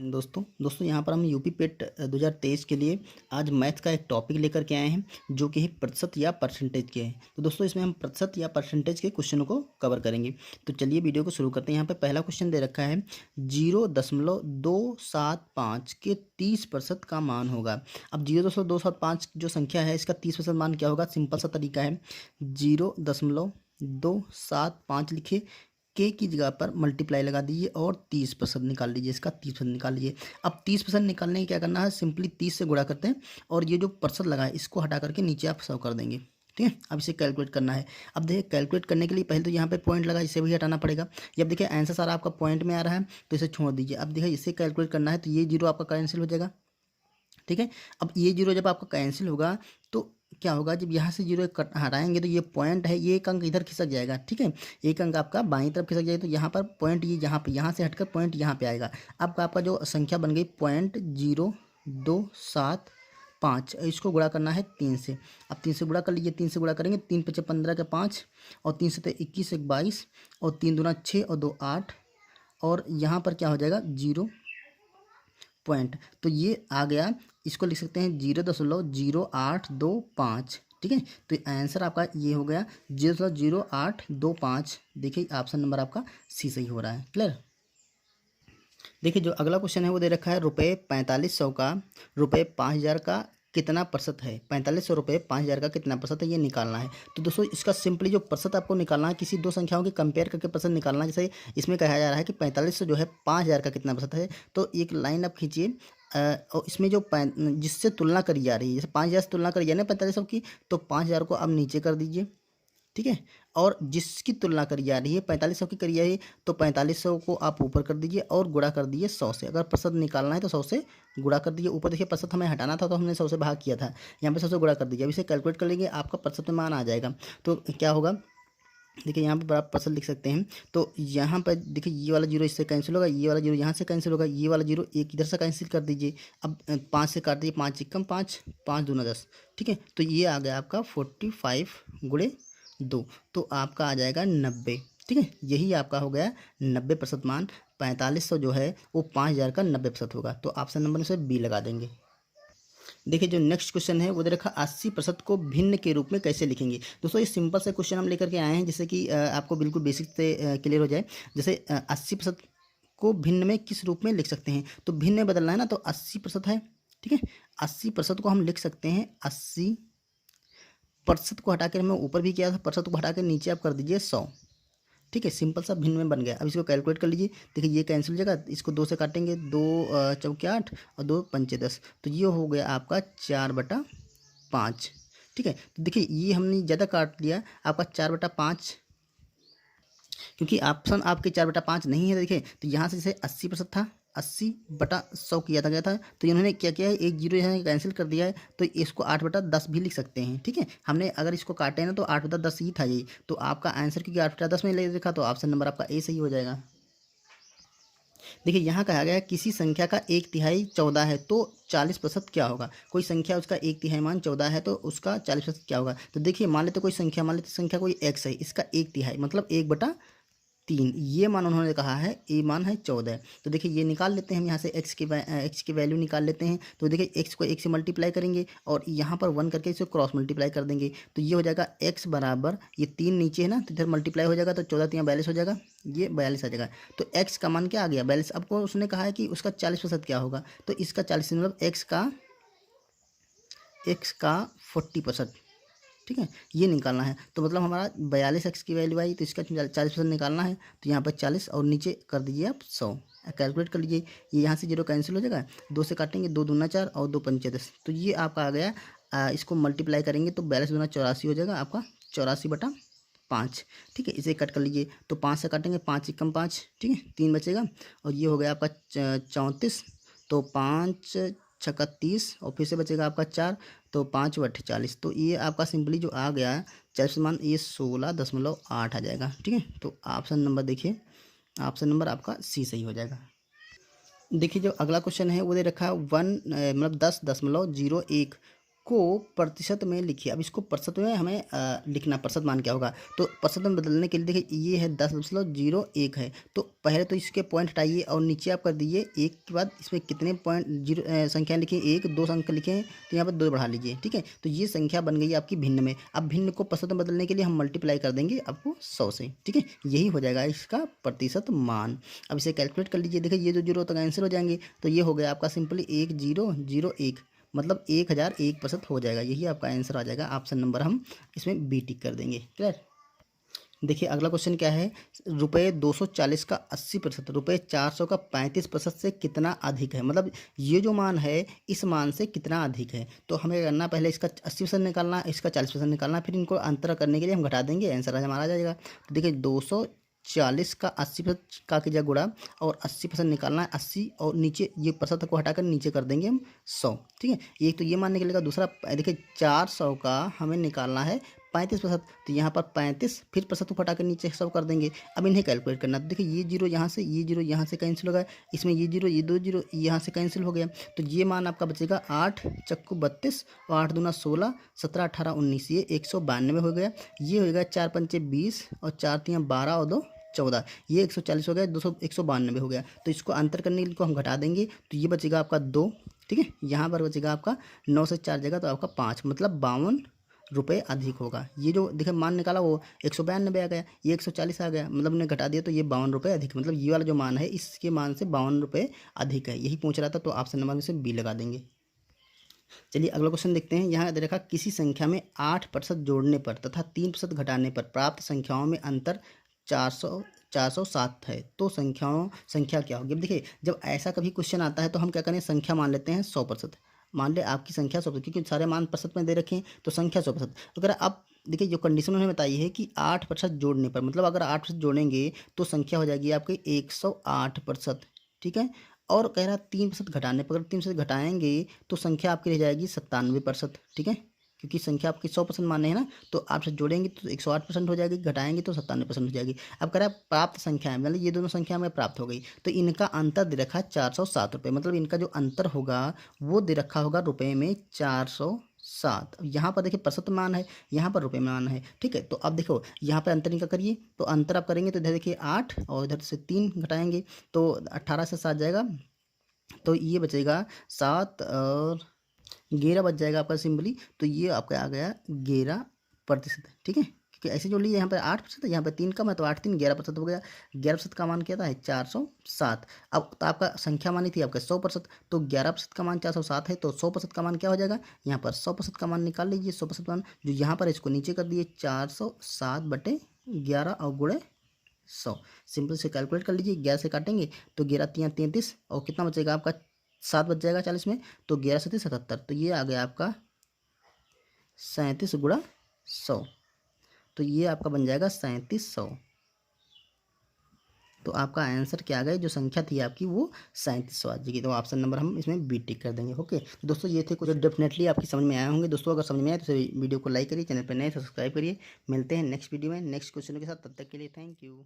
दोस्तों यहाँ पर हम यूपी पेट 2023 के लिए आज मैथ का एक टॉपिक लेकर के आए हैं जो कि है प्रतिशत या परसेंटेज के हैं। तो दोस्तों इसमें हम प्रतिशत या परसेंटेज के क्वेश्चनों को कवर करेंगे। तो चलिए वीडियो को शुरू करते हैं। यहाँ पे पहला क्वेश्चन दे रखा है 0.275 के 30% का मान होगा। अब 0.275 जो संख्या है इसका 30% मान क्या होगा? सिंपल सा तरीका है, 0.275 लिखिए, के की जगह पर मल्टीप्लाई लगा दीजिए और 30% निकाल लीजिए। इसका 30% निकाल लीजिए। अब 30% निकालने की क्या करना है, सिंपली 30 से गुणा करते हैं और ये जो परसेंट लगा है इसको हटा करके नीचे आप 100 कर देंगे। ठीक है, अब इसे कैलकुलेट करना है। अब देखिए कैलकुलेट करने के लिए पहले तो यहाँ पे पॉइंट लगा, इसे भी हटाना पड़ेगा। जब देखिए आंसर सारा आपका पॉइंट में आ रहा है तो इसे छोड़ दीजिए। अब देखिए इसे कैलकुलेट करना है तो ये जीरो आपका कैंसिल हो जाएगा। ठीक है, अब ये जीरो जब आपका कैंसिल होगा तो क्या होगा, जब यहाँ से जीरो कट हटाएंगे तो ये पॉइंट है, ये एक अंक इधर खिसक जाएगा। ठीक है, एक अंक आपका बाईं तरफ खिसक जाएगा तो यहाँ पर पॉइंट ये यहाँ से हटकर पॉइंट यहाँ पे आएगा। अब आपका जो संख्या बन गई 0.0275, इसको गुणा करना है 3 से। अब 3 से गुणा कर लीजिए, 3 से गुणा करेंगे 3 पचे 15 के 5 और 3 से 21 एक 22 और 3 दूना 6 और 2 8 और यहाँ पर क्या हो जाएगा 0 पॉइंट। तो ये आ गया, इसको लिख सकते हैं 0.0825। ठीक है, तो आंसर आपका ये हो गया 0.0825। देखिए ऑप्शन नंबर आपका सी सही हो रहा है। क्लियर। देखिए जो अगला क्वेश्चन है वो दे रखा है ₹4500 का ₹5000 का कितना प्रतिशत है। 4500 रुपये 5000 का कितना प्रतिशत है ये निकालना है। तो दोस्तों इसका सिंपली जो प्रतिशत आपको निकालना है, किसी दो संख्याओं की कंपेयर करके प्रतिशत निकालना है। जैसे इसमें कहा जा रहा है कि 4500 जो है 5000 का कितना प्रतिशत है, तो एक लाइन आप खींचिए और इसमें जो जिससे तुलना करी जा रही है, जैसे 5000 से तुलना करी जा रही है 4500 की, तो 5000 को आप नीचे कर दीजिए। ठीक है, और जिसकी तुलना करी जा रही है 4500 की करी जा रही है तो 4500 को आप ऊपर कर दीजिए और गुणा कर दीजिए 100 से। अगर प्रतिशत निकालना है तो 100 से गुणा कर दीजिए। ऊपर देखिए प्रतिशत हमें हटाना था तो हमने 100 से भाग किया था, यहाँ पे 100 से गुणा कर दीजिए। अब इसे कैलकुलेट कर लेंगे, आपका प्रतिशत में मान आ जाएगा। तो क्या होगा, देखिए यहाँ पर आप प्रतिशत लिख सकते हैं। तो यहाँ पर देखिए ये वाला जीरो इससे कैंसिल होगा, ये वाला जीरो यहाँ से कैंसिल होगा, ये वाला जीरो एक इधर से कैंसिल कर दीजिए। अब 5 से काट दीजिए, 5 एकम 5, 5 दूना 10। ठीक है, तो ये आ गया आपका 45 गुणे 2, तो आपका आ जाएगा 90। ठीक है, यही आपका हो गया 90% मान। 4500 जो है वो 5000 का 90% होगा। तो ऑप्शन नंबर से बी लगा देंगे। देखिए जो नेक्स्ट क्वेश्चन है वो दे रखा 80% को भिन्न के रूप में कैसे लिखेंगे। दोस्तों ये सिंपल से क्वेश्चन हम लेकर के आए हैं जिससे कि आपको बिल्कुल बेसिक से क्लियर हो जाए। जैसे 80% को भिन्न में किस रूप में लिख सकते हैं, तो भिन्न में बदलना है ना, तो 80% है। ठीक है, 80% को हम लिख सकते हैं 80% को हटा कर मैं ऊपर भी किया था, प्रतिशत को हटा कर नीचे आप कर दीजिए 100। ठीक है, सिंपल सा भिन्न में बन गया। अब इसको कैलकुलेट कर लीजिए। देखिए ये कैंसिल हो जाएगा, इसको 2 से काटेंगे, 2 चौके 8 और 2 पंचे 10, तो ये हो गया आपका 4/5। ठीक है, तो देखिए ये हमने ज़्यादा काट लिया, आपका 4/5, क्योंकि ऑप्शन आपके 4/5 नहीं है। देखिए तो यहाँ से जैसे 80% था, 80/100 किया था गया था, तो इन्होंने क्या किया है, एक जीरो यहाँ कैंसिल कर दिया है, तो इसको 8/10 भी लिख सकते हैं। ठीक है, हमने अगर इसको काटे ना तो 8/10 ही था ये, तो आपका आंसर क्योंकि 8/10 में ले लिखा तो ऑप्शन नंबर आपका ए सही हो जाएगा। देखिए यहाँ कहा गया है किसी संख्या का 1/3 14 है तो 40% क्या होगा। कोई संख्या उसका 1/3 मान 14 है तो उसका 40% क्या होगा। तो देखिए मान लेते कोई संख्या, मान लेते संख्या कोई x है, इसका 1/3 मतलब 1/3, ये मान उन्होंने कहा है, ए मान है 14। तो देखिए ये निकाल लेते हैं हम यहाँ से x की वैल्यू निकाल लेते हैं। तो देखिए x को 1 से मल्टीप्लाई करेंगे और यहाँ पर 1 करके इसे क्रॉस मल्टीप्लाई कर देंगे, तो ये हो जाएगा x बराबर, ये 3 नीचे है ना तो इधर मल्टीप्लाई हो जाएगा, तो 14 3 42 हो जाएगा, ये 42 आ जाएगा। तो x का मान क्या आ गया 42। अब को उसने कहा है कि उसका 40% क्या होगा, तो इसका 40 मतलब x का 40%। ठीक है, ये निकालना है। तो मतलब हमारा 42x की वैल्यू आई तो इसका 40% निकालना है, तो यहाँ पर 40 और नीचे कर दीजिए आप 100। कैलकुलेट कर लीजिए, ये यहाँ से जीरो कैंसिल हो जाएगा, 2 से काटेंगे, 2 दूना 4 और 2 पंचे 10, तो ये आपका आ गया। इसको मल्टीप्लाई करेंगे तो 42 दूना 84 हो जाएगा आपका 84/5। ठीक है, इसे कट कर लीजिए, तो 5 से काटेंगे, 5 एकम 5, ठीक है 3 बचेगा और ये हो गया आपका 34, तो 5 छक्का 30 और फिर से बचेगा आपका 4, तो 5 व 40, तो ये आपका सिंपली जो आ गया 40 मान ये 16.8 आ जाएगा। ठीक है, तो ऑप्शन नंबर देखिए, ऑप्शन नंबर आपका सी सही हो जाएगा। देखिए जो अगला क्वेश्चन है वो दे रखा है 1 मतलब 10.01 को प्रतिशत में लिखिए। अब इसको प्रतिशत में हमें लिखना, प्रतिशत मान क्या होगा, तो प्रतिशत में बदलने के लिए देखिए ये है 10.01 है, तो पहले तो इसके पॉइंट हटाइए और नीचे आप कर दीजिए एक के बाद इसमें कितने पॉइंट जीरो संख्या लिखें, एक दो संख्या लिखें तो यहाँ पर 2 बढ़ा लीजिए, ठीक है। तो ये संख्या बन गई आपकी भिन्न में। अब भिन्न को प्रतिशत में बदलने के लिए हम मल्टीप्लाई कर देंगे आपको 100 से, ठीक है। यही हो जाएगा इसका प्रतिशत मान। अब इसे कैलकुलेट कर लीजिए, देखिए ये जो जीरो तक आंसर हो जाएंगे, तो ये हो गया आपका सिंपली 1001, मतलब 1001% हो जाएगा। यही आपका आंसर आ जाएगा। ऑप्शन नंबर हम इसमें बी टिक कर देंगे। क्लियर। देखिए अगला क्वेश्चन क्या है, रुपये 240 का 80%, रुपये 400 का 35% से कितना अधिक है, मतलब ये जो मान है इस मान से कितना अधिक है। तो हमें करना पहले इसका 80% निकालना, इसका 40% निकालना, फिर इनको अंतर करने के लिए हम घटा देंगे, आंसर हमारा आ जाएगा। तो देखिए 240 का 80% का कीजिए गुणा और 80% निकालना है 80 और नीचे ये प्रतिशत को हटाकर नीचे कर देंगे हम 100, ठीक है। एक तो ये मान निकलेगा, दूसरा देखिए 400 का हमें निकालना है 35%, तो यहाँ पर 35 फिर प्रतिशत को हटाकर नीचे 100 कर देंगे। अब इन्हें कैलकुलेट करना, तो देखिए ये जीरो यहाँ से, ये जीरो यहाँ से कैंसिल हो गया, इसमें ये जीरो ये 2 जीरो यहाँ से कैंसिल हो गया, तो ये मान आपका बचेगा 8 चक्कू 32 और 8 दूना 16, 17 18 19, ये 192 हो गया। ये हो गया 4 पंचे 20 और 4 तियाँ 12 और 2 14, ये 140 हो गया, 192 हो गया। तो इसको अंतर करने के लिए हम घटा देंगे, तो ये बचेगा आपका 2, ठीक है। यहाँ पर बचेगा आपका 9 से 4 जगह तो आपका 5, मतलब 52 रुपये अधिक होगा। ये जो देखिए मान निकाला वो 192 आ गया, ये 140 आ गया, मतलब ने घटा दिया तो ये 52 रुपये अधिक, मतलब ये वाला जो मान है इसके मान से 52 रुपये अधिक है। यही पूछ रहा था, तो ऑप्शन नंबर में से बी लगा देंगे। चलिए अगला क्वेश्चन देखते हैं। यहाँ देखा किसी संख्या में 8% जोड़ने पर तथा 3% घटाने पर प्राप्त संख्याओं में अंतर 407 है, तो संख्या क्या होगी। अब देखिए जब ऐसा कभी क्वेश्चन आता है तो हम क्या करें, संख्या मान लेते हैं 100%। मान ले आपकी संख्या 100%, क्योंकि सारे मान प्रतिशत में दे रखे हैं, तो संख्या 100%। अगर आप देखिए जो कंडीशन उन्होंने बताई है कि 8% जोड़ने पर, मतलब अगर 8% जोड़ेंगे तो संख्या हो जाएगी आपकी 108%, ठीक है। और कह रहा 3% घटाने पर, अगर 3% घटाएंगे तो संख्या आपकी रह जाएगी 97%, ठीक है। क्योंकि संख्या आपकी 100% माने है ना, तो आप जोड़ेंगे तो 108% हो जाएगी, घटाएंगे तो 97% हो जाएगी। अब कह रहा है प्राप्त संख्या है, मतलब ये दोनों संख्या में प्राप्त हो गई, तो इनका अंतर दे रखा है 407 रुपये, मतलब इनका जो अंतर होगा वो दे रखा होगा रुपये में 407। यहाँ पर देखिए प्रतिशत मान है, यहाँ पर रुपये मान है, ठीक है। तो अब देखो यहाँ पर अंतर इनका करिए, तो अंतर आप करेंगे तो इधर देखिए 8 और इधर से 3 घटाएंगे तो 18 से 7 जाएगा, तो ये बचेगा 7 और 11 बच जाएगा आपका सिंपली। तो ये आपका आ गया 11%, ठीक है। क्योंकि ऐसे जो लिए यहाँ पर 8% है, यहाँ पर 3 कम है, तो 8 3 11% हो गया। 11% का मान क्या था, है 407। अब तो आपका संख्या मानी थी आपका 100%, तो 11% का मान 407 है, तो 100% का मान क्या हो जाएगा, यहाँ पर 100% का मान निकाल लीजिए। 100% मान जो यहाँ पर इसको नीचे कर दिए 407/11 और गुणे 100, सिंपल से कैलकुलेट कर लीजिए। 11 से काटेंगे तो 11 तियाँ 33 और कितना बचेगा आपका 7 बच जाएगा 40 में, तो 11 से 77, तो ये आ गया आपका 37 गुणा 100, तो ये आपका बन जाएगा 3700। तो आपका आंसर क्या आ गया, जो संख्या थी आपकी वो 3700 आ जाएगी। तो ऑप्शन नंबर हम इसमें बी टिक कर देंगे। ओके तो दोस्तों ये थे कुछ डेफिनेटली आपकी समझ में आए होंगे। दोस्तों अगर समझ में आए तो वीडियो को लाइक करिए, चैनल पर नए सब्सक्राइब करिए। मिलते हैं नेक्स्ट वीडियो में नेक्स्ट क्वेश्चन के साथ, तब तक के लिए थैंक यू।